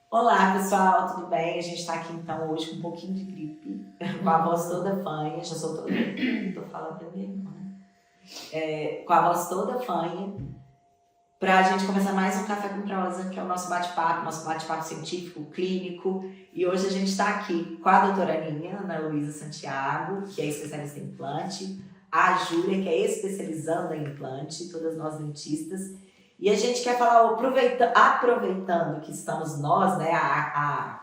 Olá pessoal, tudo bem? A gente tá aqui então hoje com um pouquinho de gripe, com a voz toda fanha, já sou toda... tô falando pra mim, né? Com a voz toda fanha, pra gente começar mais um Café com Prosa, que é o nosso bate-papo científico, clínico. E hoje a gente tá aqui com a doutora Aninha, Ana Luísa Santiago, que é especialista em implante, a Júlia, que é especializanda em implante, todas nós dentistas. E a gente quer falar, aproveitando que estamos nós, né, a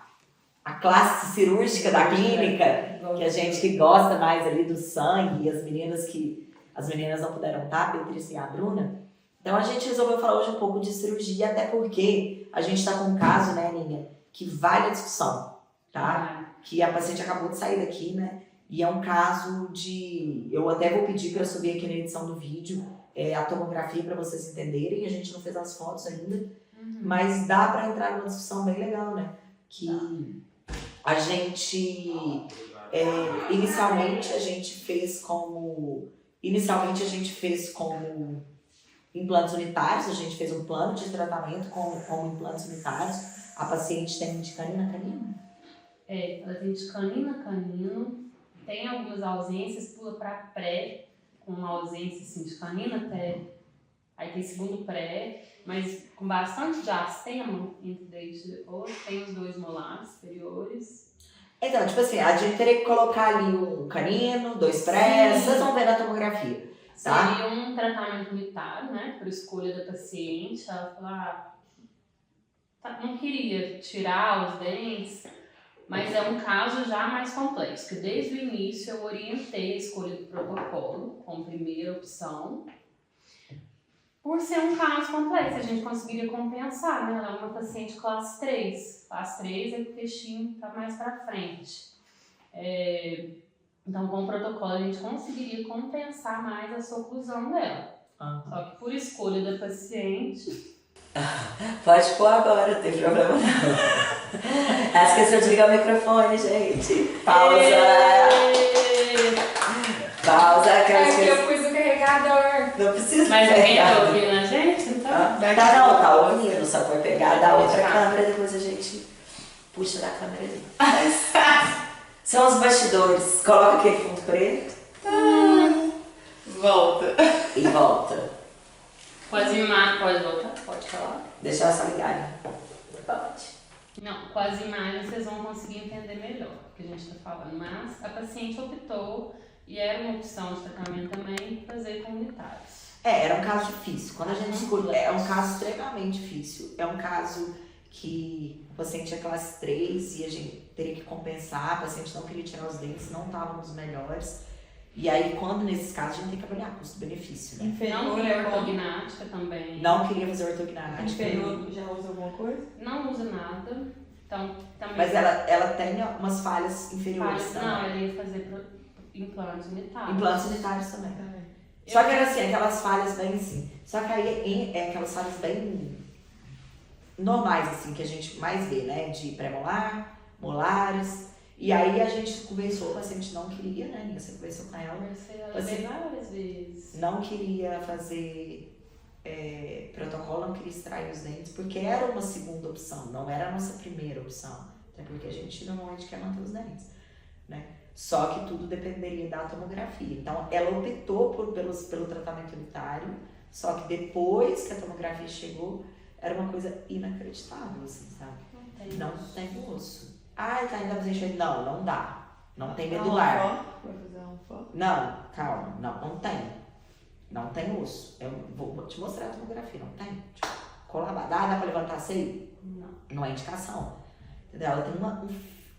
classe cirúrgica da clínica, que a gente que gosta mais ali do sangue, e as meninas não puderam estar, a Beatriz e a Bruna. Então a gente resolveu falar hoje um pouco de cirurgia, até porque a gente está com um caso, né, Aninha, que vale a discussão, tá? Que a paciente acabou de sair daqui, né, e é um caso de... Eu até vou pedir para subir aqui na edição do vídeo, a tomografia para vocês entenderem, a gente não fez as fotos ainda, mas dá para entrar numa discussão bem legal, né? Que a gente, inicialmente a gente fez como implantes unitários, a gente fez um plano de tratamento com implantes unitários, a paciente tem de canino a canino? Ela tem de canino a canino, tem algumas ausências, pula para pré, com uma ausência assim, de canina até, aí tem segundo pré, mas com bastante de aceno entre dente e depois, tem os 2 molares superiores. Então, tipo assim, a gente teria que colocar ali um canino, 2 pré, vocês vão ver na tomografia, tá? Seria um tratamento unitário, né, por escolha da paciente, ela falou, não queria tirar os dentes, mas é um caso já mais complexo, que desde o início eu orientei a escolha do protocolo como primeira opção. Por ser um caso complexo, a gente conseguiria compensar, né? Ela é uma paciente classe 3. Classe 3 é o queixinho tá mais para frente. Então, com o protocolo, a gente conseguiria compensar mais essa oclusão dela. Só que por escolha da paciente... Pode pôr agora, não tem problema não. Ela esqueceu de ligar o microfone, gente. Pausa! Pausa, que eu esqueci. Eu pus o carregador. Não precisa. Mas alguém tá ouvindo a gente, então? Tá ouvindo, só foi pegar da outra câmera, depois a gente puxa da câmera ali. São os bastidores. Coloca aquele fundo preto. Volta. E volta. Pode voltar? Pode falar? Deixa ela só ligar. Pode. Não, com as imagens vocês vão conseguir entender melhor o que a gente está falando, mas a paciente optou, e era uma opção de tratamento também, fazer com unitários. Era um caso difícil. Quando a gente escolhe, é um caso extremamente difícil. É um caso que o paciente é classe 3 e a gente teria que compensar, a paciente não queria tirar os dentes, não estavam os melhores. E aí, quando nesses casos, a gente tem que avaliar custo-benefício, né? Não queria ortognática também. Não queria fazer ortognática. Inferior já usa alguma coisa? Não usa nada. Então, também. Mas ela tem umas falhas inferiores também. Não, ela ia fazer implantes unitários. Implantes unitários também. Só que era assim, aquelas falhas bem assim. Só que aí é aquelas falhas bem normais, assim, que a gente mais vê, né? De pré-molar, molares. E aí a gente conversou, o paciente não queria, né? Você conversou com ela. Conversei ela várias vezes. Não queria fazer protocolo, não queria extrair os dentes, porque era uma segunda opção, não era a nossa primeira opção. Até porque a gente normalmente quer manter os dentes, né? Só que tudo dependeria da tomografia. Então ela optou pelo tratamento unitário, só que depois que a tomografia chegou, era uma coisa inacreditável, assim, sabe? Não tem osso. Tá ainda fazer enxerto. Não dá. Não tem medular. Vai fazer um foco? Não, calma. Não tem. Não tem osso. Eu vou te mostrar a tomografia. Não tem. Tipo, colabada. Dá pra levantar assim? Não é indicação. Entendeu? Ela tem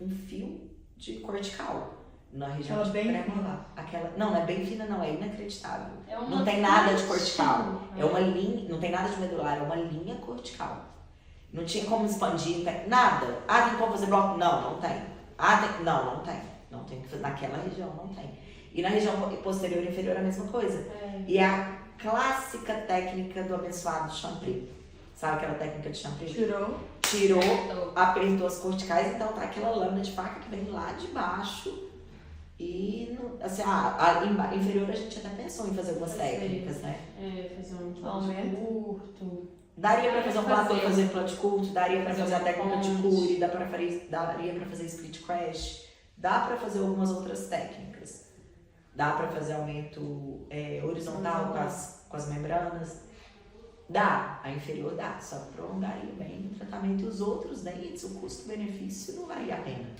um fio de cortical na região de pré-molar. Não é bem fina, não. É inacreditável. Não tem nada de cortical. É uma linha. Não tem nada de medular. É uma linha cortical. Não tinha como expandir, nada. Tem como fazer bloco? Não tem. Não tem. Não tem que fazer naquela região, não tem. E na região posterior e inferior a mesma coisa. E é a clássica técnica do abençoado Champri. Sabe aquela técnica de Champri? Tirou, apertou as corticais, então tá aquela lâmina de faca que vem lá de baixo E, assim, inferior a gente até pensou em fazer algumas técnicas, né? Fazer um plot Aumento. curto. Daria pra fazer um platô, Fazer. fazer plot curto, daria pra fazer a técnica de ponte. cure, daria pra fazer split crash, dá pra fazer algumas outras técnicas. Dá pra fazer aumento horizontal com as membranas. Dá, a inferior dá, só que prolongaria bem o tratamento e os outros dentes, o custo-benefício não valia a pena.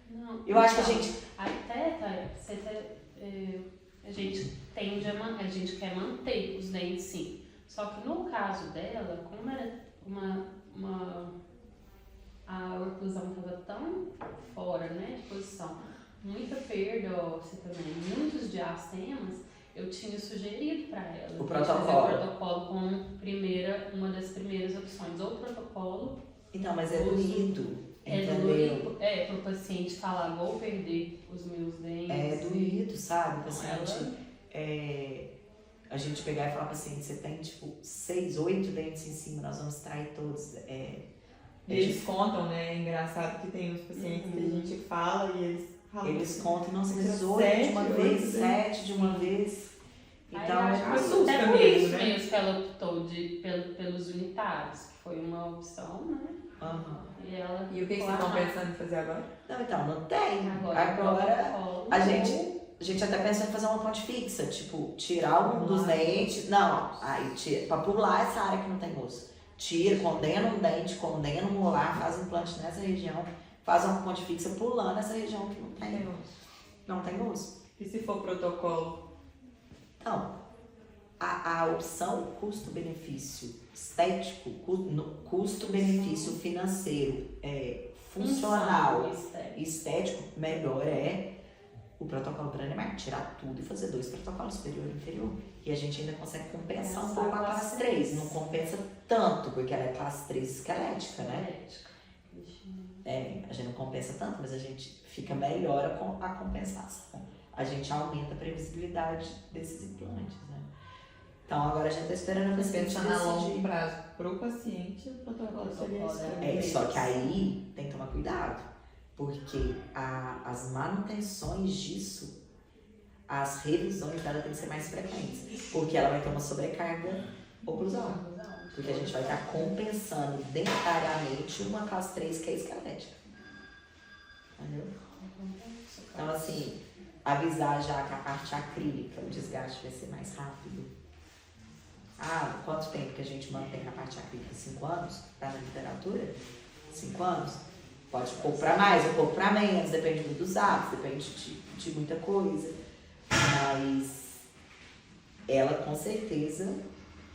Não, Eu acho que a então, gente. A gente tende a gente quer manter os dentes sim. Só que no caso dela, como era a oclusão estava tão fora, né, de posição, muita perda óssea também, muitos diastemas, eu tinha sugerido para ela O fazer protocolo. o protocolo como uma das primeiras opções, ou protocolo. Então, mas é doído, entendeu? doído, pro paciente falar, vou perder os meus dentes. É doído, sabe? O Então, paciente, a gente pegar e falar pra paciente, você tem tipo 6, 8 dentes em cima, nós vamos extrair todos. Eles contam, né? É engraçado que tem os pacientes que a gente fala e eles falam. Eles contam, nossa, Mas 18 de uma 7, vez, 8, 7 de uma vez. Então, assusta até por mesmo, isso né? mesmo que ela optou pelos unitários, que foi uma opção, né? E ela. E o que vocês estão pensando em fazer agora? não tem. Agora protocolo, a gente até pensou em fazer uma ponte fixa, tipo, tirar algum dos dentes. Não, aí pra pular essa área que não tem osso. Tira, condena um dente, condena um molar, faz um implante nessa região, faz uma ponte fixa pulando essa região que não tem osso. E se for protocolo? Então, a opção custo-benefício estético, custo-benefício financeiro, funcional, estético, melhor o protocolo Branemark, tirar tudo e fazer 2 protocolos superior e inferior. E a gente ainda consegue compensar um pouco a classe 3. Não compensa tanto, porque ela é classe 3 esquelética, né? A gente não compensa tanto, mas a gente fica melhor a compensação. A gente aumenta a previsibilidade desses implantes, né? Então agora a gente está esperando a paciente Pensando a longo decidir. prazo pro paciente, o protocolo seria Só que aí tem que tomar cuidado, porque as manutenções disso, as revisões dela tem que ser mais frequentes, porque ela vai ter uma sobrecarga oclusal, porque a gente vai estar compensando dentariamente uma classe 3 que é esquelética. Entendeu? Então assim, avisar já que a parte acrílica, o desgaste vai ser mais rápido. Quanto tempo que a gente mantém na parte acrílica? 5 anos? Tá na literatura? 5 anos? Pode pôr pra mais ou pôr pra menos, depende muito dos hábitos, depende de muita coisa. Mas ela, com certeza,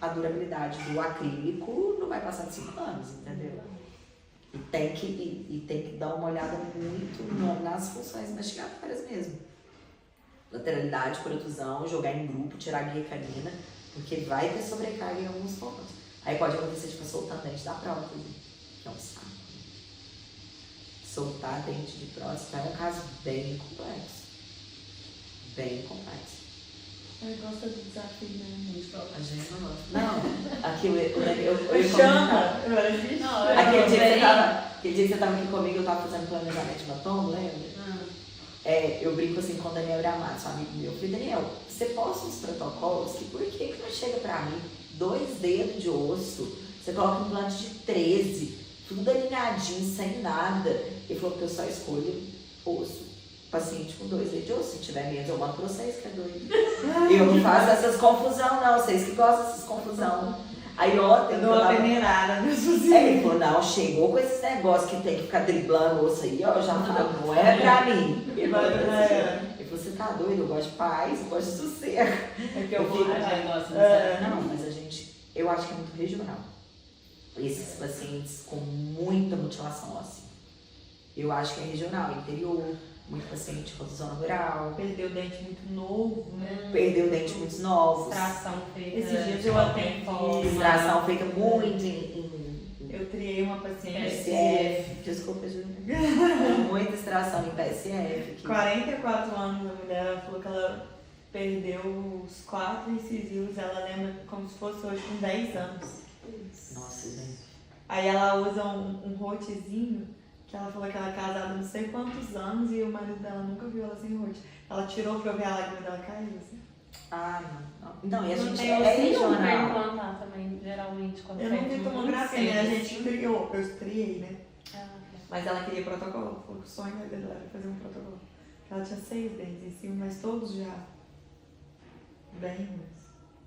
a durabilidade do acrílico não vai passar de 5 anos, entendeu? E tem que dar uma olhada muito nas funções investigatórias mesmo. Lateralidade, protusão, jogar em grupo, tirar a guia canina, porque vai ter sobrecarga em alguns pontos. Aí pode acontecer, tipo, soltar dente da prótese, que é um saco. Soltar dente de prótese é um caso bem complexo. Bem complexo. Eu gosto do desafio, né? A gente não gosta. Não, aqui eu Chama! Aquele dia que você tava aqui comigo, eu tava fazendo planejamento de batom, lembra? Eu brinco assim com o Daniel Gramato, seu amigo meu. Eu falei, Daniel, você posta uns protocolos que por que não chega pra mim 2 dedos de osso, você coloca um implante de 13, tudo alinhadinho, sem nada. Ele falou que eu só escolho osso. Paciente com 2 dedos de osso. Se tiver medo, eu mando pra vocês, que é doido. Eu não faço essas confusão, não. Vocês que gostam dessas confusão. Aí ontem. Eu dou uma peneirada nisso. Ele falou, não, chegou com esses negócios que tem que ficar driblando osso aí, ó. Eu já falo, não é pra mim. Ele falou, você tá doido? Eu gosto de paz, eu gosto de sossego. É que eu vou. Não, mas eu acho que é muito regional. Esses pacientes com muita mutilação óssea. Eu acho que é regional, interior, muito paciente com zona rural. Perdeu dente muito novo, né? Perdeu dente muito novos. Extração feita. Esses dias eu atendi. Extração feita muito em Eu triei uma paciente. PSF. Desculpa, Júlia. Muita extração em PSF. 44 anos a mulher, ela falou que ela perdeu os 4 incisivos, ela lembra como se fosse hoje com 10 anos. Nossa, gente. Aí ela usa um rotezinho que ela falou que ela é casada há não sei quantos anos e o marido dela nunca viu ela sem rosto. Ela tirou pra ver a lágrima dela cair, assim. Ah, não. E a Não gente tem é pra regional. implantar também, geralmente, quando Eu não perde vi muito tomografia, né? A cedo, gente assim. criou, eu criei, né? Ah, Mas ela queria protocolo, falou que o sonho dela era fazer um protocolo. Ela tinha 6 dentes em cima, mas todos já bem ruins.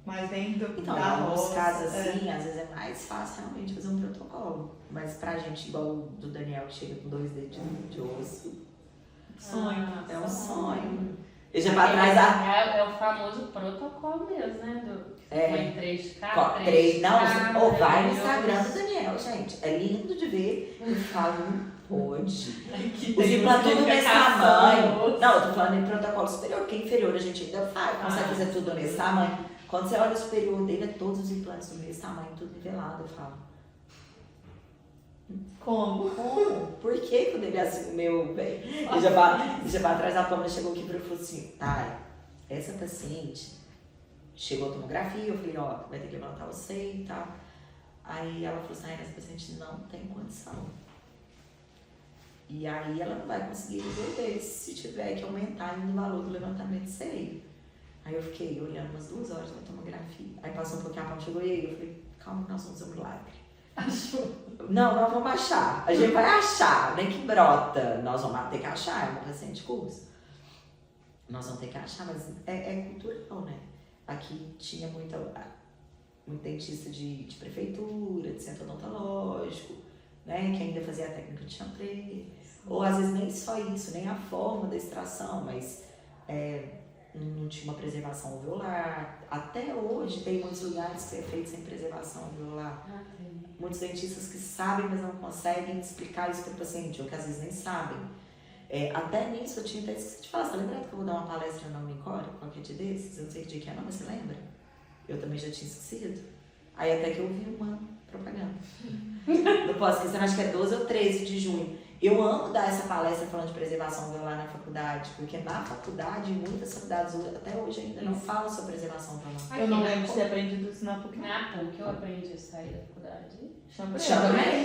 Mas vem do Então, da em alguns roça, casos assim, às vezes é mais fácil realmente fazer um protocolo. Mas pra gente, igual o do Daniel, que chega com 2 dedos de osso, sonho. é um sonho. Eu já pra trás É o famoso protocolo mesmo, né? Põe 3 de cá, 3 três, de não, cá, ou vai no maravilhoso. Instagram do Daniel, gente. É lindo de ver. Eu falo, não pode. Que Os tem implantes tudo nesse tamanho. caçando. Não, eu tô falando em protocolo superior, porque inferior a gente ainda faz, consegue fazer tudo nesse tamanho. Quando você olha o superior dele, é todos os implantes do mesmo tamanho, tudo nivelado, eu falo. Como? Como? Por que que o dele é assim, o meu, velho? E já pra trás da Pâmela chegou aqui e falou assim, Thay, essa paciente chegou a tomografia, eu falei, ó, vai ter que levantar o seio e tal. Aí ela falou assim, essa paciente não tem condição. E aí ela não vai conseguir resolver se tiver que aumentar ainda o valor do levantamento de seio. Aí eu fiquei olhando umas 2 horas na tomografia. Aí passou um pouquinho, a Pâmela chegou e aí eu falei, calma que nós vamos fazer um milagre. Achou. Não, nós vamos achar. A gente vai achar, nem que brota. Nós vamos ter que achar, é uma paciente curso. Nós vamos ter que achar, mas é cultural, né? Aqui tinha muito dentista de prefeitura, de centro odontológico, né? Que ainda fazia a técnica de chanfre. Ou às vezes nem só isso, nem a forma da extração, mas não tinha uma preservação alveolar. Até hoje tem muitos lugares que é feito sem preservação alveolar. Ah, tem. Muitos dentistas que sabem, mas não conseguem explicar isso para o paciente, ou que às vezes nem sabem. Até nisso eu tinha até esquecido de falar. Você lembra que eu vou dar uma palestra na Unicor, qualquer dia desses? Eu não sei que dia que é não, mas você lembra? Eu também já tinha esquecido. Aí até que eu vi uma propaganda. Não posso esquecer, acho que é 12 ou 13 de junho. Eu amo dar essa palestra falando de preservação alveolar na faculdade, porque na faculdade, muitas faculdades até hoje ainda não falam sobre preservação alveolar. Eu não lembro de ter aprendido isso na PUC. Na PUC eu aprendi isso aí da faculdade.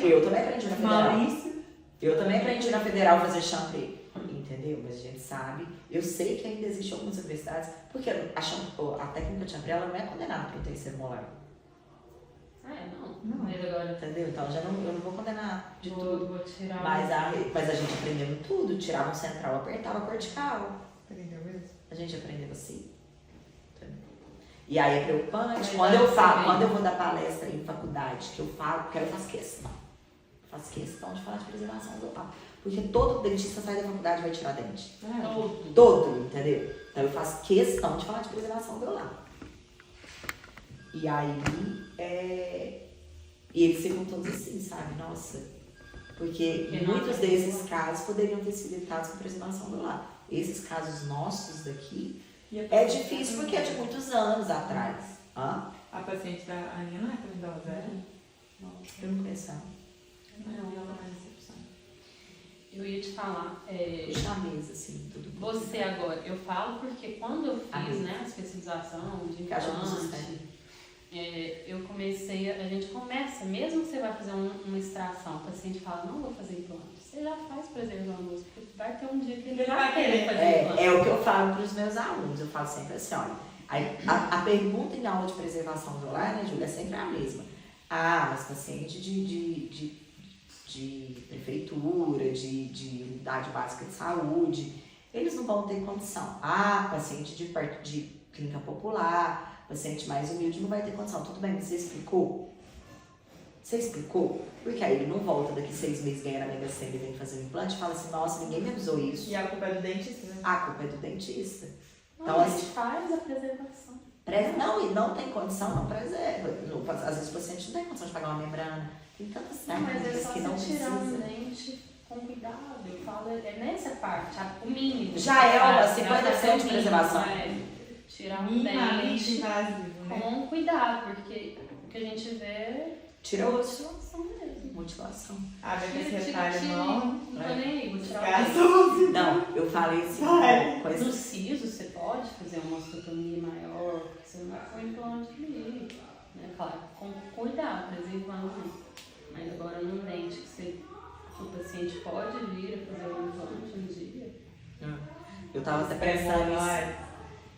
Eu também aprendi na Federal. Maurício. Eu também aprendi na Federal a fazer chanfre, entendeu? Mas a gente sabe, eu sei que ainda existem algumas universidades, porque a técnica de chanfre ela não é condenada para o terceiro molar, Não. Mas agora entendeu? Então eu não vou condenar de tudo. vou tirar Mas a gente aprendeu em tudo, tirava um central, apertava a cortical. Aprendeu mesmo? A gente aprendeu assim. Entendeu? E aí é preocupante. Mas Quando eu vou dar palestra em faculdade, que eu falo, porque eu faço questão. Faço questão de falar de preservação alveolar. Porque todo dentista sai da faculdade e vai tirar dente. Todo, entendeu? Então eu faço questão de falar de preservação alveolar. E aí, e eles ficam todos assim, sabe? Nossa, porque muitos desses casos poderiam ter sido evitados com preservação alveolar. Esses casos nossos daqui, é difícil porque é de muitos anos atrás. Hã? A paciente da Aninha não é candidata, é? Eu não conheço ela. Não, ela é mais recepção. Eu ia te falar, Chameza, assim, tudo. você agora, eu falo porque quando eu fiz, Ah, a especialização de Que acha que implante, sustenta. eu comecei, a gente começa, mesmo que você vai fazer uma extração, o paciente fala, não vou fazer implante, você já faz preservação do osso, porque vai ter um dia que ele vai querer fazer implante. É o que eu falo para os meus alunos, eu falo sempre assim, olha, a pergunta em aula de preservação alveolar, né, Júlia, é sempre a mesma. Mas paciente de prefeitura, de unidade básica de saúde, eles não vão ter condição. Paciente de clínica popular, paciente mais humilde não vai ter condição. Tudo bem, mas você explicou? Você explicou? Porque aí ele não volta daqui 6 meses ganhando a Mega Sena e vem fazer um implante e fala assim, nossa, ninguém me avisou isso. E a culpa é do dentista, né? A culpa é do dentista. Então, a gente faz a preservação. Não, e não tem condição, não preserva. Às vezes o paciente não tem condição de pagar uma membrana. Tem tantas Mas é técnicas só que não você tirar um precisa. dente com cuidado. Eu falo, nessa parte, o mínimo. Já é uma Tirar 50% de preservação. Tirar um Minimamente dente invasivo, né? com cuidado, porque o que a gente vê é Tira o osso. mutilação mesmo. Mutilação. Abre esse Tira, retalho tira. enorme. Não tô nem aí, vou tirar o dente. Gasou. Não, eu falei assim, Vai. com No esse... siso você pode fazer uma osteotomia maior, porque você não vai pôr implante ali. Né? Claro, com cuidado, preservando. Mas agora num dente que o paciente pode tava até pensando nisso.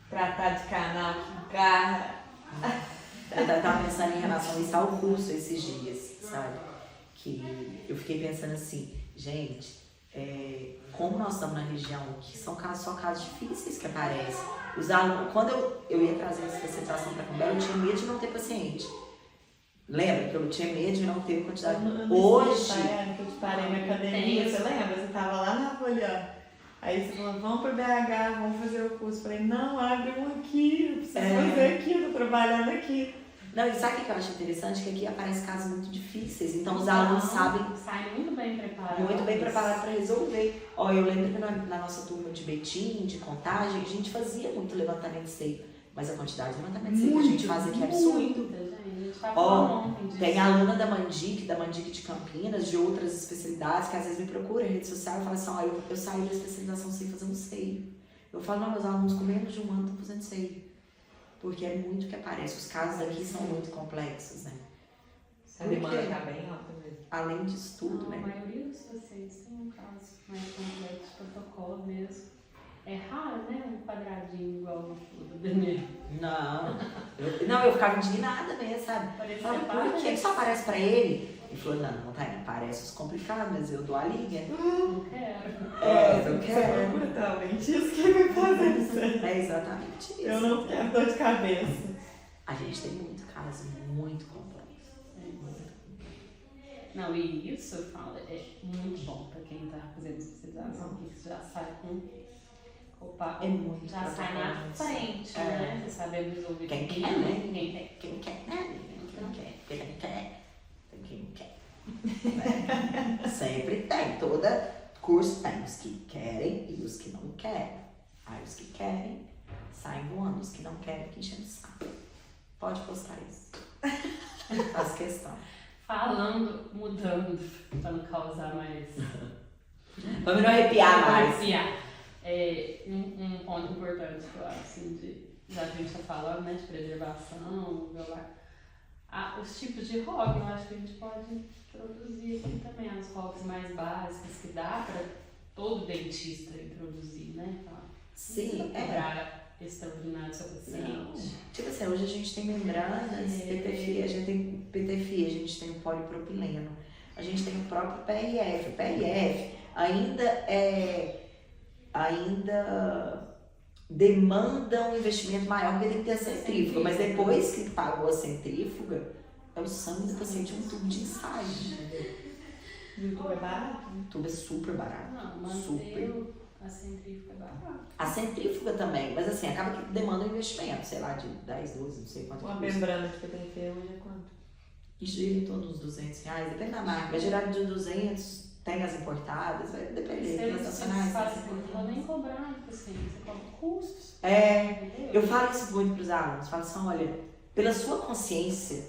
Tratar de canal que garra. Eu tava pensando em relação a isso ao curso esses dias, sabe? Que eu fiquei pensando assim, gente, como nós estamos na região que são só casos difíceis que aparecem. Os alunos, quando eu ia trazer essa situação para Cambé, eu tinha medo de não ter paciente. Lembra que eu tinha medo de não ter quantidade? Hoje... Que eu te parei na academia, você lembra? Você tava lá na folha. Aí você falou, vamos pro BH, vamos fazer o curso. Eu falei, não, abre um aqui, eu preciso fazer aqui, eu tô trabalhando aqui. Não, e sabe o que eu acho interessante? Que aqui aparecem casos muito difíceis, então os alunos sabem... Saem muito bem preparados. Muito bem preparados para resolver. Ó, eu lembro que na nossa turma de Betim, de Contagem, a gente fazia muito levantamento de seio, mas a quantidade de levantamento de seio que a gente faz aqui é absurdo. Ó, tem aluna da Mandic de Campinas, de outras especialidades, que às vezes me procura em rede social e fala assim, ó, eu saí da especialização sem fazer um seio. Eu falo, não, meus alunos com menos de um ano estão fazendo seio. Porque é muito que aparece. Os casos daqui são muito complexos, né? A demanda está bem alta mesmo. Além disso tudo, né? A maioria dos pacientes tem um caso mais complexo, protocolo mesmo. É raro, né? Um quadradinho igual no do Daniel. Não, eu ficava indignada mesmo, sabe? Falei, por que só aparece pra ele? Ele falou, não, Tainá, parece os complicados, mas eu dou a liga. Não quero. Eu quero. Você procura talmente isso que vai fazer isso aí. É exatamente isso. Eu não quero dor de cabeça. A gente tem muito caso muito complexo. Não, e isso eu falo, é muito bom pra quem tá fazendo especialização, porque você já sai com... Opa, é muito já sai na frente, né? Você sabe resolver quem quer, né? Quem quer, né? Quem quer. Quem quer. Sempre tem, toda curso tem os que querem e os que não querem. Aí os que querem saem voando, os que não querem que enchem o saco. Pode postar isso. Faz questão. Falando, mudando, pra não causar mais... Vamos não arrepiar mais. Um ponto importante que eu acho, assim, já que a gente tá falando, né, de preservação, os tipos de hobby, eu acho que a gente pode introduzir aqui também, as hobbies mais básicas que dá para todo dentista introduzir, né? Sim, cobrar extraordinário seu paciente. Não. Tipo assim, hoje a gente tem membranas, PTFI, a gente tem PTFI, a gente tem o polipropileno, a gente tem o próprio PRF. O PRF ainda demanda um investimento maior porque tem que ter a centrífuga, mas depois que pagou a centrífuga, é o sangue do paciente um tubo de ensaio. E o tubo é barato? O tubo é super barato. Não, super. A centrífuga é barata. A centrífuga também, mas assim, acaba que demanda um investimento, sei lá, de 10, 12, não sei quanto. Uma membrana de PTFE hoje é quanto? Gira em torno dos R$200, depende da marca, mas gerar de 200, tem as importadas, vai depender, tem as nacionais. Você não pode nem cobrar, assim, você cobra custos. Eu falo isso muito para os alunos, falo assim, olha, pela sua consciência,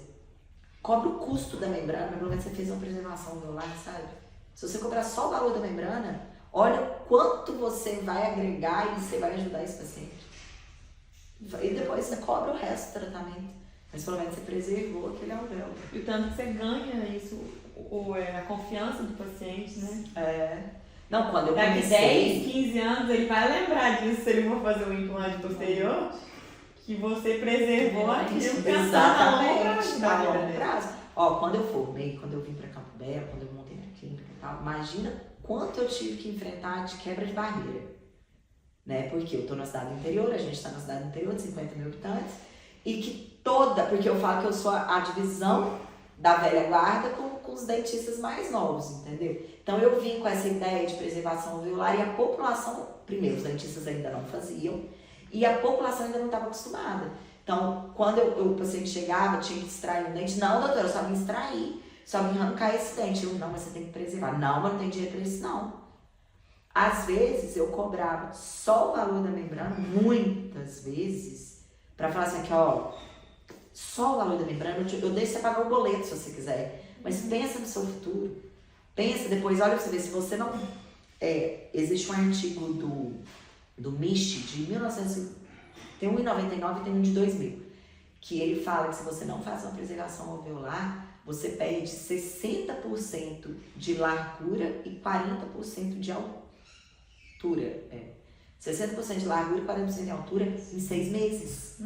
cobra o custo da membrana, pelo menos você fez uma preservação do lar, sabe? Se você cobrar só o valor da membrana, olha quanto você vai agregar e você vai ajudar esse paciente. E depois você cobra o resto do tratamento. Mas pelo menos você preservou aquele alvéolo. E o tanto que você ganha isso, a confiança do paciente, né? Não, quando eu Daqui comecei... 10, 15 anos ele vai lembrar disso se ele for fazer um implante posterior, que você preservou aquilo pensando a longo prazo. Ó, quando eu formei, quando eu vim para Campo Belo, quando eu montei minha clínica e tal, imagina quanto eu tive que enfrentar de quebra de barreira. Né? Porque eu tô na cidade do interior, a gente tá na cidade do interior de 50 mil habitantes, e que porque eu falo que eu sou a divisão da velha guarda com os dentistas mais novos, entendeu? Então eu vim com essa ideia de preservação alveolar e a população, primeiro, os dentistas ainda não faziam, e a população ainda não estava acostumada. Então, quando o paciente chegava, tinha que extrair um dente. Não, doutora, eu só vim extrair, só vim arrancar esse dente. Eu, não, mas você tem que preservar. Não, mas não tem dinheiro para isso, não. Às vezes, eu cobrava só o valor da membrana, muitas vezes, para falar assim, aqui, ó, só o valor da membrana, eu deixo você pagar o boleto se você quiser. Mas pensa no seu futuro. Pensa depois, olha pra você ver, se você não... existe um artigo do MIST de 1900, tem um em 99 e tem um de 2000, que ele fala que se você não faz uma preservação alveolar, você perde 60% de largura e 40% de altura. 60% de largura e 40% de altura em 6 meses.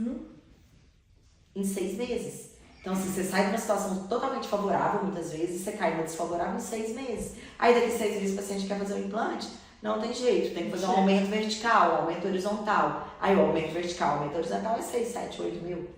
Em 6 meses. Então, se você sai de uma situação totalmente favorável, muitas vezes, você cai numa desfavorável em 6 meses. Aí, daqui a 6 meses, o paciente quer fazer um implante, não tem jeito, tem que fazer um aumento vertical, um aumento horizontal. Aí, o aumento vertical, o aumento horizontal é 6, 7, 8 mil.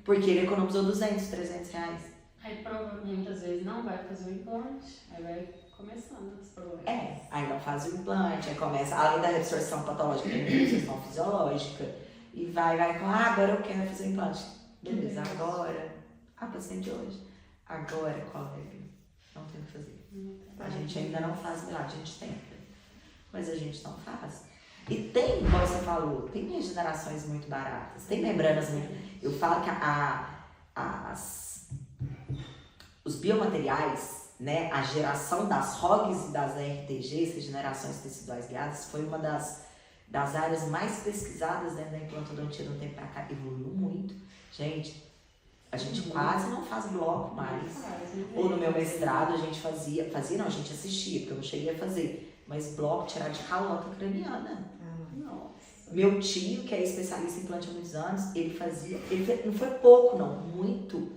Porque ele economizou 200, 300 reais. Aí, provavelmente, muitas vezes, não vai fazer o implante, aí vai começando os problemas. Aí não faz o implante, aí começa, além da reabsorção patológica, tem a reabsorção fisiológica. E vai, agora eu quero fazer o implante. Beleza, agora, a paciente hoje, agora, colega, não tem o que fazer. A gente ainda não faz milagre, a gente tenta, mas a gente não faz. E tem, como você falou, tem regenerações muito baratas, tem membranas muito... Eu falo que os biomateriais, né, a geração das ROGs e das RTGs, regenerações teciduais guiadas, foi uma das áreas mais pesquisadas dentro da implantodontia do tempo pra cá, evoluiu muito. Gente, a gente quase não faz bloco mais. Ou no meu mestrado a gente fazia não, a gente assistia, porque eu não cheguei a fazer, mas bloco tirado de calota craniana. Nossa. Meu tio, que é especialista em implante há muitos anos, ele não foi pouco não, muito,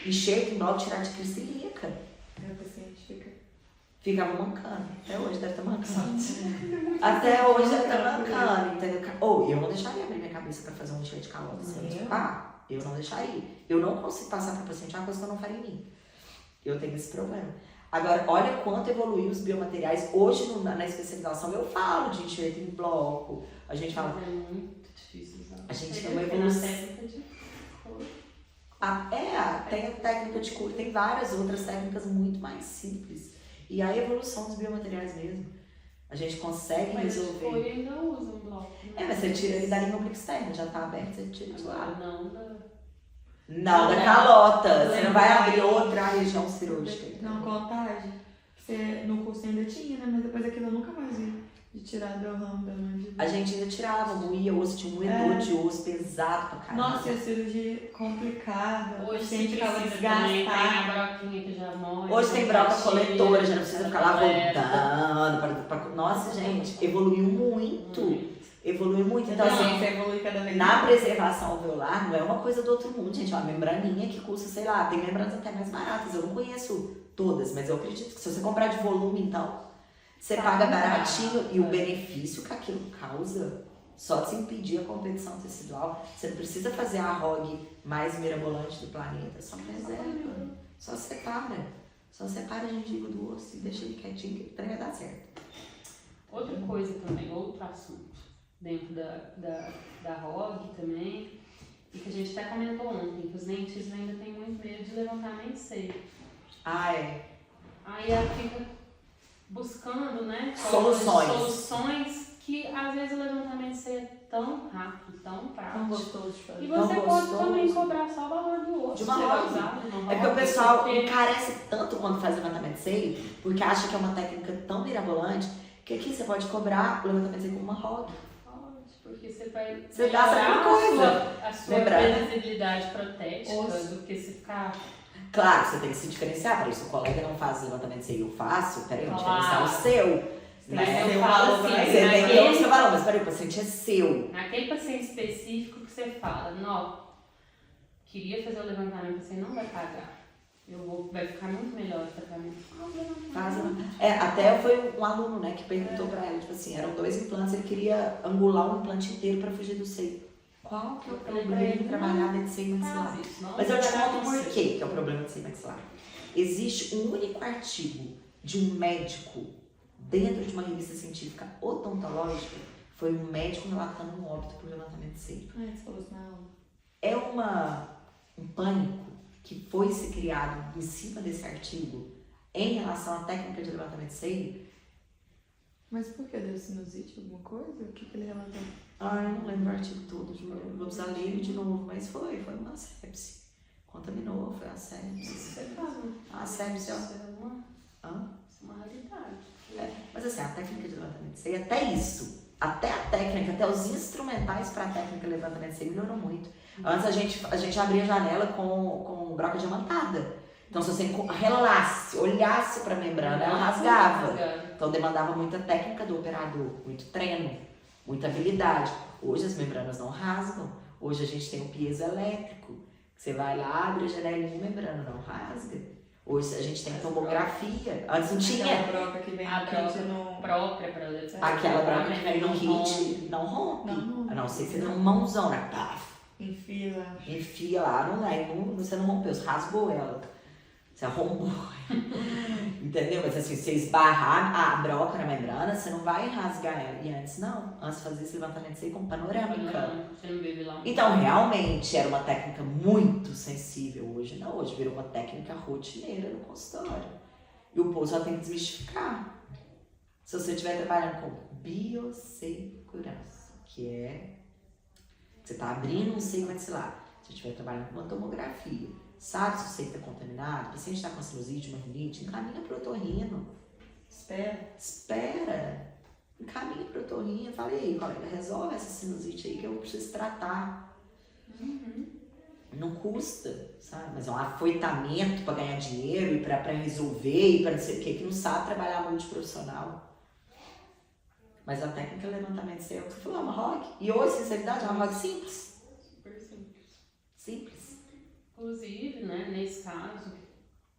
enxerto em bloco tirado de crista ilíaca. O paciente ficava mancando, até hoje deve estar mancando. Até hoje deve estar mancando, entendeu? Ou eu não deixaria abrir minha cabeça para fazer um enxerto de calota, eu não deixaria. Eu não consigo passar para o paciente uma coisa que eu não faria em mim. Eu tenho esse problema. Agora, olha quanto evoluiu os biomateriais. Hoje, na especialização, eu falo de enxerto em bloco. A gente fala... É muito difícil usar. A gente tem uma evolução... Tem a técnica de cura, tem várias outras técnicas muito mais simples. E a evolução dos biomateriais mesmo. A gente consegue resolver... Mas ainda usa um bloco. Né? Mas você tira ele da língua oblíqua externa, já tá aberto, você tira de lá. Não da calota. Você não vai abrir outra região cirúrgica. Não, contagem. Você, no curso ainda tinha, né? Mas depois aquilo eu nunca mais vi. De tirar do ramo da mandíbula. A gente ainda tirava, moía osso, tinha um moedor de osso pesado pra caramba. Nossa, e a cirurgia complicada. Hoje a gente ficava desgastada. Tem desgastada. a broquinha que já morre. Hoje tem broca coletora, já não precisa ficar lá voltando. Nossa, gente, evoluiu muito. Evoluiu muito. Então, assim, você evolui cada vez na mais. preservação alveolar não é uma coisa do outro mundo, gente. É uma membraninha que custa, sei lá, tem membranas até mais baratas. Eu não conheço todas, mas eu acredito que se você comprar de volume, então, você paga baratinho. E o benefício que aquilo causa, só de se impedir a competição tecidual, você não precisa fazer a ROG mais mirabolante do planeta. Só preserva. Só separa. Só separa a gengiva do osso e deixa ele quietinho que o trem vai dar certo. Outra coisa também, outro assunto dentro da ROG também, e que a gente até comentou ontem, que os dentistas ainda têm muito medo de levantamento de seio. É. Aí ela fica buscando, né, Soluções que às vezes o levantamento de seio é tão rápido, tão prático. Tão gostoso de fazer. E você pode gostoso. também cobrar só o valor do osso. De uma você vai ROG. usar de uma É porque o ROG, pessoal porque- encarece tanto quando faz levantamento de seio, porque acha que é uma técnica tão mirabolante, que aqui você pode cobrar o levantamento de seio com uma ROG. Porque você vai Você gasta melhorar por coisa. a sua Lembrando. previsibilidade protética do que se ficar... Claro, você tem que se diferenciar, para isso o colega não faz levantamento de seio, eu faço, peraí, vou Claro. diferenciar o seu. Mas Né? eu falo assim, Você tem que ter o seu valor, mas peraí, o paciente é seu. naquele paciente específico que você fala, não, queria fazer o levantamento, você não vai pagar. Vai ficar muito melhor o tratamento. Até foi um aluno, né, que perguntou pra ela, tipo assim, eram 2 implantes, ele queria angular um implante inteiro pra fugir do seio. Qual que é o problema de trabalhar dentro do seio maxilar? Mas eu te conto por quê que é o problema do seio maxilar. Existe um único artigo de um médico dentro de uma revista científica odontológica, foi um médico relatando um óbito por levantamento de seio. Você falou isso na aula. É um pânico que foi se criado em cima desse artigo em relação à técnica de levantamento de seio. Mas por que? Deu sinusite, alguma coisa? O que ele relatou? Eu não lembro o artigo todo, Júlia. Vou precisar ler ele de novo, mas foi uma sepse. Contaminou, foi a sepse. A sepse é uma raridade. Mas assim, a técnica de levantamento de seio, até a técnica, até os instrumentais para a técnica de levantamento de seio melhorou muito. Antes a gente abria a janela com broca diamantada. Então se você relasse, olhasse para a membrana, ela rasgava. Então demandava muita técnica do operador, muito treino. muita habilidade. Hoje as membranas não rasgam. Hoje a gente tem o piezo elétrico. Você vai lá, abre a janelinha e a membrana não rasga. Hoje a gente tem tomografia. Antes não tinha. Aquela broca que vem A no broca kit no... própria para Aquela broca que vem no kit não rompe. A não ser que você dê uma mãozão, né? Paf, Enfia. enfia lá, você não rompeu, você rasgou ela. Você arrombou. Entendeu? Mas assim, se você esbarrar a broca na membrana, você não vai rasgar ela. E antes não. Antes fazia esse levantamento aí com panorâmica. Você não vive lá. Então, realmente, era uma técnica muito sensível. Hoje não. Hoje virou uma técnica rotineira no consultório. E o povo só tem que desmistificar. Se você estiver trabalhando com biossegurança, que é... Você está abrindo um seio maxilar. Se você estiver trabalhando com uma tomografia, sabe se o seio está contaminado, o paciente está com uma sinusite, uma rinite, encaminha para o otorrino. Espera. Encaminha para o otorrino. Fala, e aí, colega, resolve essa sinusite aí que eu preciso tratar. Não custa, sabe? Mas é um afoitamento para ganhar dinheiro e para resolver e para não sei o que não sabe trabalhar multiprofissional. Mas a técnica de levantamento de seio, é o que você falou, é uma ROG. E hoje, sinceridade, é uma ROG simples. Super simples. Simples. Inclusive, né, nesse caso,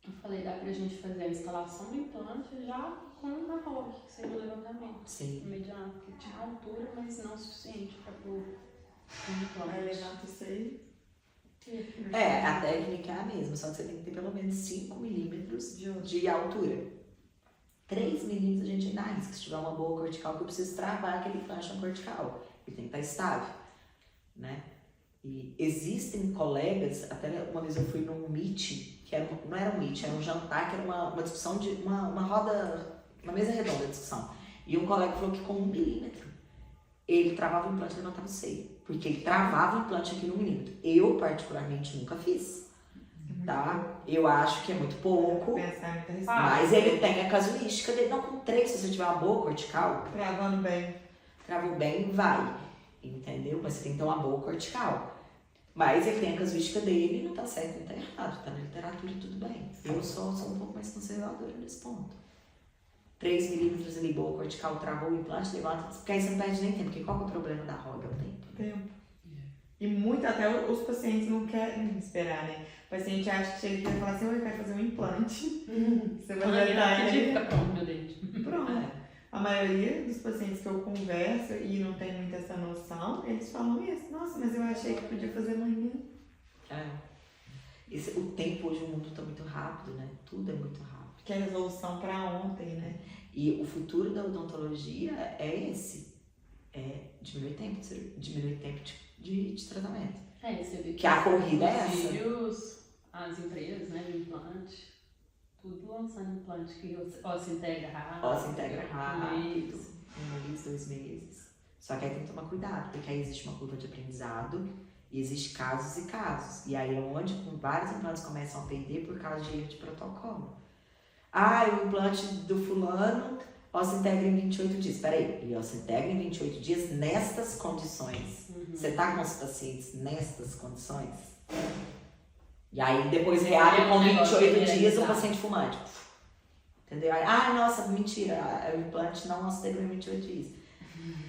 eu falei, dá pra gente fazer a instalação do implante já com uma ROG, que seria o levantamento. Sim. Imediato, porque tinha altura, mas não o suficiente para pôr um implante. Aí levanta isso aí. A técnica é a mesma, só que você tem que ter pelo menos 5 milímetros de altura. 3 milímetros a gente ainda arrisca, se tiver uma boa cortical, que eu preciso travar aquele flanchão cortical. Ele tem que estar estável, né? E existem colegas, até uma vez eu fui num meeting, que era, não era um meeting, era um jantar, que era uma discussão de uma roda, uma mesa redonda de discussão. E um colega falou que com 1 milímetro ele travava o implante e levantava o seio. Porque ele travava o implante aqui no milímetro. Eu, particularmente, nunca fiz. Tá? Eu acho que é muito pouco, mas ele tem a casuística dele. Não, com 3, se você tiver uma boa cortical, Travando bem. travou bem, vai. Entendeu? Mas você tem que ter uma boa cortical. Mas ele tem a casuística dele e não tá certo, não tá errado. Tá na literatura e tudo bem. Eu sou um pouco mais conservadora nesse ponto. 3 milímetros ali, boa cortical, travou o implante, levanta, porque aí você não perde nem tempo. Porque qual que é o problema da ROG? É o tempo. E muito, até os pacientes não querem esperar, né? O paciente acha que chega e fala assim, eu quero fazer um implante. Você vai levar ele. Fica pronto, meu dente. Pronto. A maioria dos pacientes que eu converso e não tem muita essa noção, eles falam isso. Nossa, mas eu achei que podia fazer amanhã. O tempo hoje, o mundo tá muito rápido, né? Tudo é muito rápido. Que é resolução para ontem, né? E o futuro da odontologia é esse. É diminuir tempo de tratamento. Você vê que a corrida é essa. As empresas, né, de implante, tudo lançando implante que ó, se integra rápido. Ó, se integra rápido. 1 mês, 2 meses. Só que aí tem que tomar cuidado, porque aí existe uma curva de aprendizado e existe casos e casos. E aí é onde vários implantes começam a perder por causa de erro de protocolo. O implante do fulano, se integra em 28 dias. Peraí, ele se integra em 28 dias nestas condições. Você tá com os pacientes nestas condições? E aí depois reabre com 28 dias o paciente fumante. Entendeu? Nossa, mentira, o implante não se integrou em 28 dias.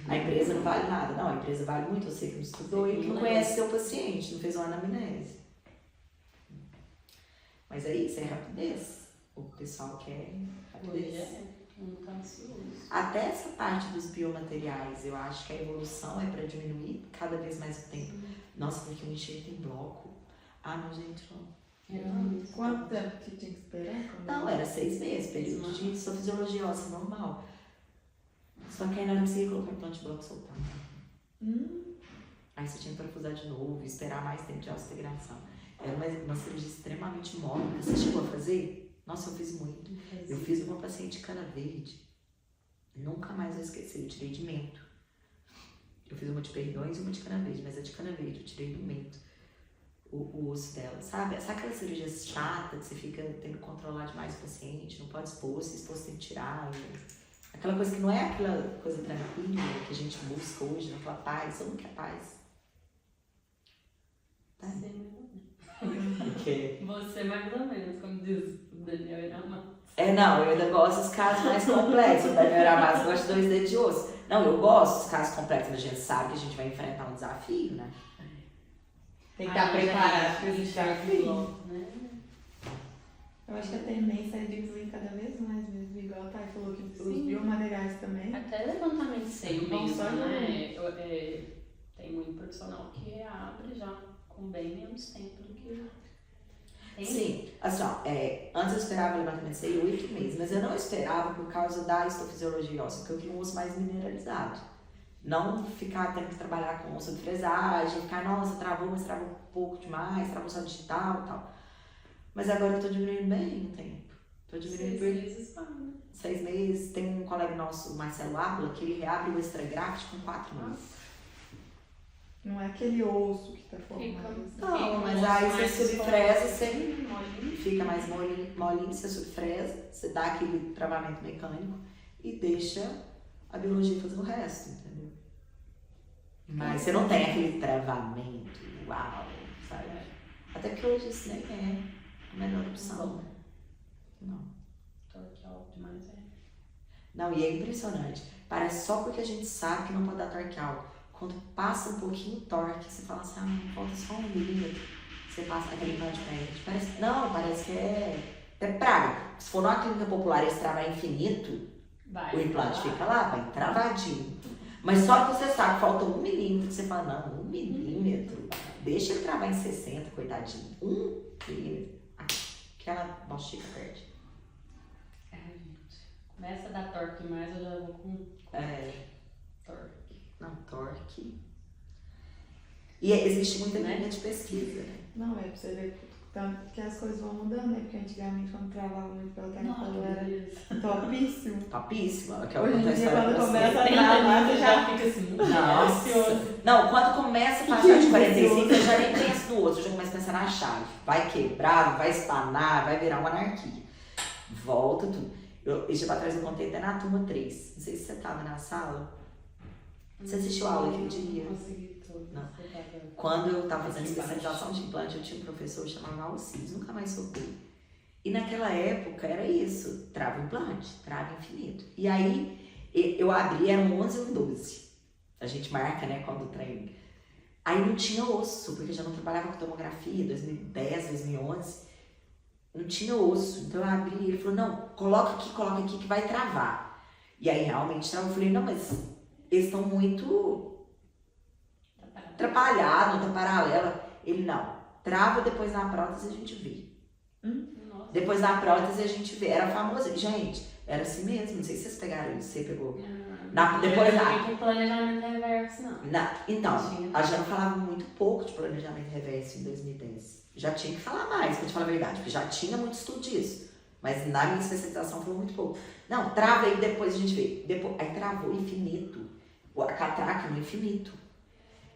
A empresa não vale nada. Não, a empresa vale muito, você que não estudou e que não conhece seu paciente, não fez uma anamnese. Mas é isso, é rapidez. O pessoal quer rapidez. Muito ansioso. Até essa parte dos biomateriais, eu acho que a evolução é para diminuir cada vez mais o tempo. Nossa, porque o enxerto em bloco. Não, gente, não. Quanto tempo que tinha que esperar? Não, era 6 meses, período de fisiologia óssea normal. Só que aí na hora que você ia colocar o implante bloco soltando. Aí você tinha que parafusar de novo, esperar mais tempo de osteointegração. Era uma cirurgia extremamente mórbida. Você chegou a fazer? Nossa, eu fiz muito. Eu fiz uma paciente de cana verde. Nunca mais vou esquecer, eu tirei de mento. Eu fiz uma de perdões e uma de cana verde, mas a de cana verde eu tirei do mento. O osso dela, sabe? Sabe aquela cirurgia chata que você fica tendo que controlar demais o paciente, não pode expor, se expor você tem que tirar. Aquela coisa que não é aquela coisa tranquila que a gente busca hoje, naquela paz, todo mundo quer paz. Tá? Você mais ou menos, como diz o Daniel Iramatsu. Não, eu ainda gosto dos casos mais complexos. O Daniel Iramatsu gosta de 2 dedos de osso. Não, eu gosto dos casos complexos, mas a gente sabe que a gente vai enfrentar um desafio, né? Tem que estar preparado para esse desafio. logo, né? Eu acho que a tendência é diminuir cada vez mais mesmo, igual a Thay falou que os Sim. biomateriais também. Até levantamento de seio Não mesmo, só né? Tem muito profissional que reabre já com bem menos tempo do que... Sim, assim, ó, antes eu esperava levantamento de seio 8 meses, mas eu não esperava por causa da histofisiologia óssea, porque eu queria um osso mais mineralizado. Não ficar tendo que trabalhar com osso de fresagem, ficar, nossa, travou, mas travou um pouco demais, travou só digital e tal. Mas agora eu tô diminuindo bem o tempo. Tô diminuindo 6 meses, né? 6 meses. Tem um colega nosso, o Marcelo Ábula, que ele reabre o extragraft com 4 meses. Não é aquele osso que tá formado. Não, mas aí você subfresa, você fica mais molinho, você subfresa, você dá aquele travamento mecânico e deixa a biologia fazer o resto, entendeu? Mas você não tem aquele travamento, uau, sabe? Até porque hoje isso nem é a melhor opção, né? Não. Torque alto demais, Não, e é impressionante. Parece só porque a gente sabe que não pode dar torque alto. Quando passa um pouquinho o torque, você fala assim, falta só 1 milímetro. Você passa aquele implante pra ele. Parece que é praga. Se for numa clínica popular e esse travar infinito, o implante fica lá, vai travadinho. Mas só que você sabe que falta 1 milímetro, você fala, não, 1 milímetro. Deixa ele travar em 60, coitadinho. 1 milímetro. Aquela bostica perde. Gente. Começa a dar torque demais, eu já vou com torque. Não, torque. E existe muita linha de pesquisa, né? Não, pra você ver tanto que as coisas vão mudando, né? Porque antigamente quando travava muito pelo teclado era topíssimo. Topíssima, que é o Hoje em dia quando pra você. começa a travar, você já fica assim, Nossa. Não, quando começa a passar de 45, eu já nem penso no outro, eu já começo a pensar na chave. Vai quebrar, vai espanar, vai virar uma anarquia. Volta tudo. Esse dia pra trás eu contei até na turma 3. Não sei se você tava na sala. Você assistiu a aula aquele dia? Não consegui tudo. Não. Quando eu estava fazendo especialização de implante, eu tinha um professor chamado Alcides, nunca mais soltei. E naquela época era isso, trava implante, trava infinito. E aí eu abri, eram 11 ou 12. A gente marca, né, quando o trem... Aí não tinha osso, porque eu já não trabalhava com tomografia, 2010, 2011. Não tinha osso, então eu abri e ele falou, não, coloca aqui que vai travar. E aí realmente travou, eu falei, não, mas... Eles estão muito atrapalhados, tá paralela. Ele não. Trava depois na prótese a gente vê. Nossa. Depois na prótese a gente vê. Era famoso. Gente, era assim mesmo. Não sei se vocês pegaram isso. Você pegou. Depois não com planejamento reverso, não. Então, a Jana falava muito pouco de planejamento reverso em 2010. Já tinha que falar mais, pra te falar a verdade. Porque já tinha muito estudo disso. Mas na minha especialização falou muito pouco. Não, trava aí depois a gente vê. Aí travou infinito. A catraca no infinito.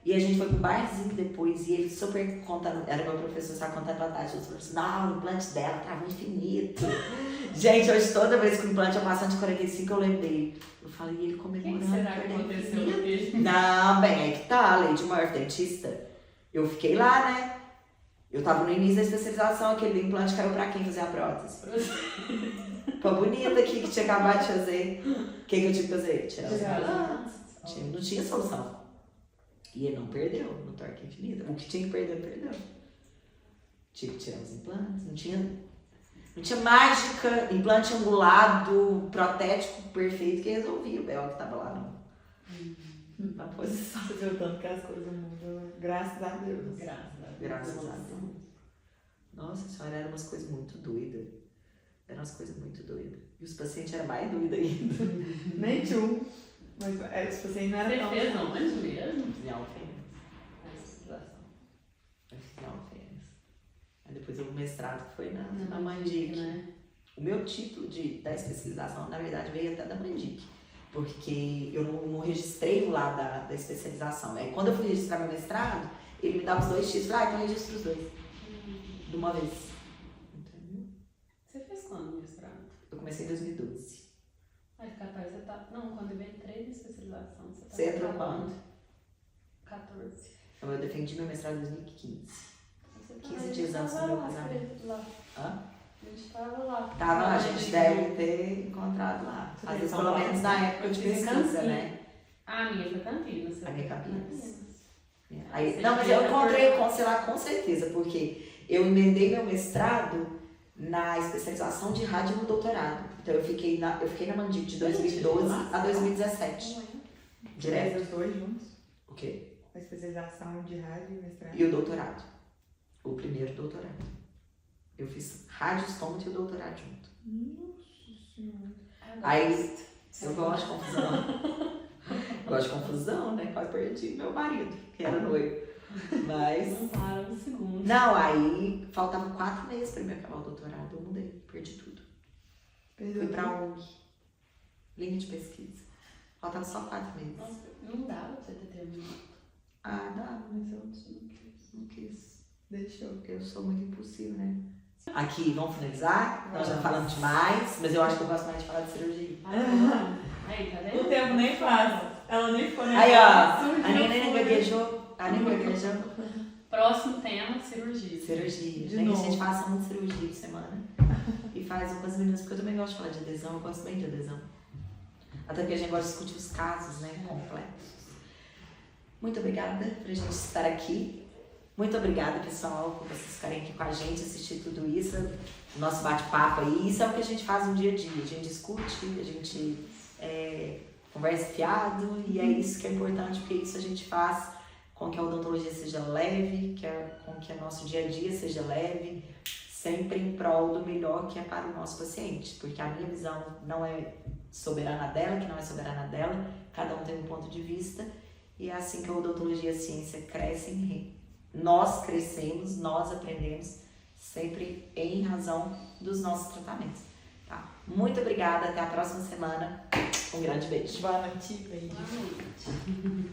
E a gente foi pro barzinho depois e ele super contando, era meu professor, estava contando vantagem. Ele falou assim, não, o implante dela travou infinito. Gente, hoje toda vez que o implante é passando de 45 eu lembrei. Eu falei, e ele comemorando. O que será que aconteceu aqui? Não, bem, aí que tá, Lady Murphy, dentista. Eu fiquei lá, né? Eu tava no início da especialização, aquele implante caiu pra quem fazer a prótese. Pra bonita aqui que tinha acabado de fazer. O que eu tive que fazer? Tirar os implantes. Não tinha solução. E ele não perdeu no torque infinito. O que tinha que perder, perdeu. Tive que tirar os implantes. Não tinha mágica, implante angulado, protético perfeito que resolvia o B.O. que tava lá na posição. Você viu tanto que as coisas mudam, graças a Deus. Graças a Deus. Nossa senhora, eram umas coisas muito doidas. Eram umas coisas muito doidas. E os pacientes eram mais doidos ainda. Nem tchum. Mas os pacientes não eram tão... Você fez onde mesmo? Não, fez. Não, fez. Aí depois eu mestrado que foi na Mandic. Né? O meu título da especialização, na verdade, veio até da Mandic. Porque eu não registrei o lado da especialização. Aí quando eu fui registrar meu mestrado, ele me dava os 2 títulos. Então registra os 2. De uma vez. Entendeu? Você fez quando o mestrado? Eu comecei em 2012. Ai, capaz, você tá... Não, quando eu entrei na especialização, Você entrou quando? 14. Então, eu defendi meu mestrado em 2015. Você 15 dias antes do meu casamento. Lá. Hã? A gente tava lá. Tava lá, a gente deve ter encontrado lá. Às vezes, pelo menos na época de pesquisa, né? A minha foi Campinas. A minha Campinas. Aí, Você não, mas já eu foi encontrei o Concelar com certeza, porque eu emendei meu mestrado na especialização de rádio no doutorado. Então eu fiquei na Mandip de 2012 a 2017. Direto. Fez os dois juntos? O quê? A especialização de rádio e mestrado. E o doutorado. O primeiro doutorado. Eu fiz rádio, estômago e o doutorado junto. Nossa Senhora. Aí, eu gosto de confusão. Gosto de confusão, né? Quase perdi meu marido, que era noivo. Mas... Não para um segundo. Não, aí faltavam 4 meses pra mim acabar o doutorado. Eu mudei, perdi tudo. Perdeu Fui pra tudo. UNG. Linha de pesquisa. Faltavam só 4 meses. Nossa, não dava pra você ter terminado. Ah, dá, mas eu não quis. Deixou. Porque eu sou muito impulsiva, né? Aqui, vamos finalizar? Nós já falamos demais, mas eu acho que eu gosto mais de falar de cirurgia. Aí, tá O vendo? tempo nem passa. Ela nem ficou nem Aí, ó, surgiu, a neném foi. gaguejou. A neném gaguejou. Próximo tema, cirurgia. Cirurgia. De Né? Que a novo. gente faça muito cirurgia por semana. E faz umas meninas, porque eu também gosto de falar de adesão, eu gosto bem de adesão. Até porque a gente gosta de discutir os casos, né, complexos. Muito obrigada por a gente estar aqui. Muito obrigada, pessoal, por vocês ficarem aqui com a gente, assistir tudo isso, nosso bate-papo aí. Isso é o que a gente faz no dia a dia. A gente discute, a gente conversa fiado, e é isso que é importante, porque isso a gente faz com que a odontologia seja leve, com que o nosso dia a dia seja leve, sempre em prol do melhor que é para o nosso paciente. Porque a minha visão não é soberana dela, que não é soberana dela, cada um tem um ponto de vista, e é assim que a odontologia e a ciência crescem. Nós crescemos, nós aprendemos, sempre em razão dos nossos tratamentos. Tá? Muito obrigada, até a próxima semana. Um grande beijo. Boa noite, beijo. Boa noite.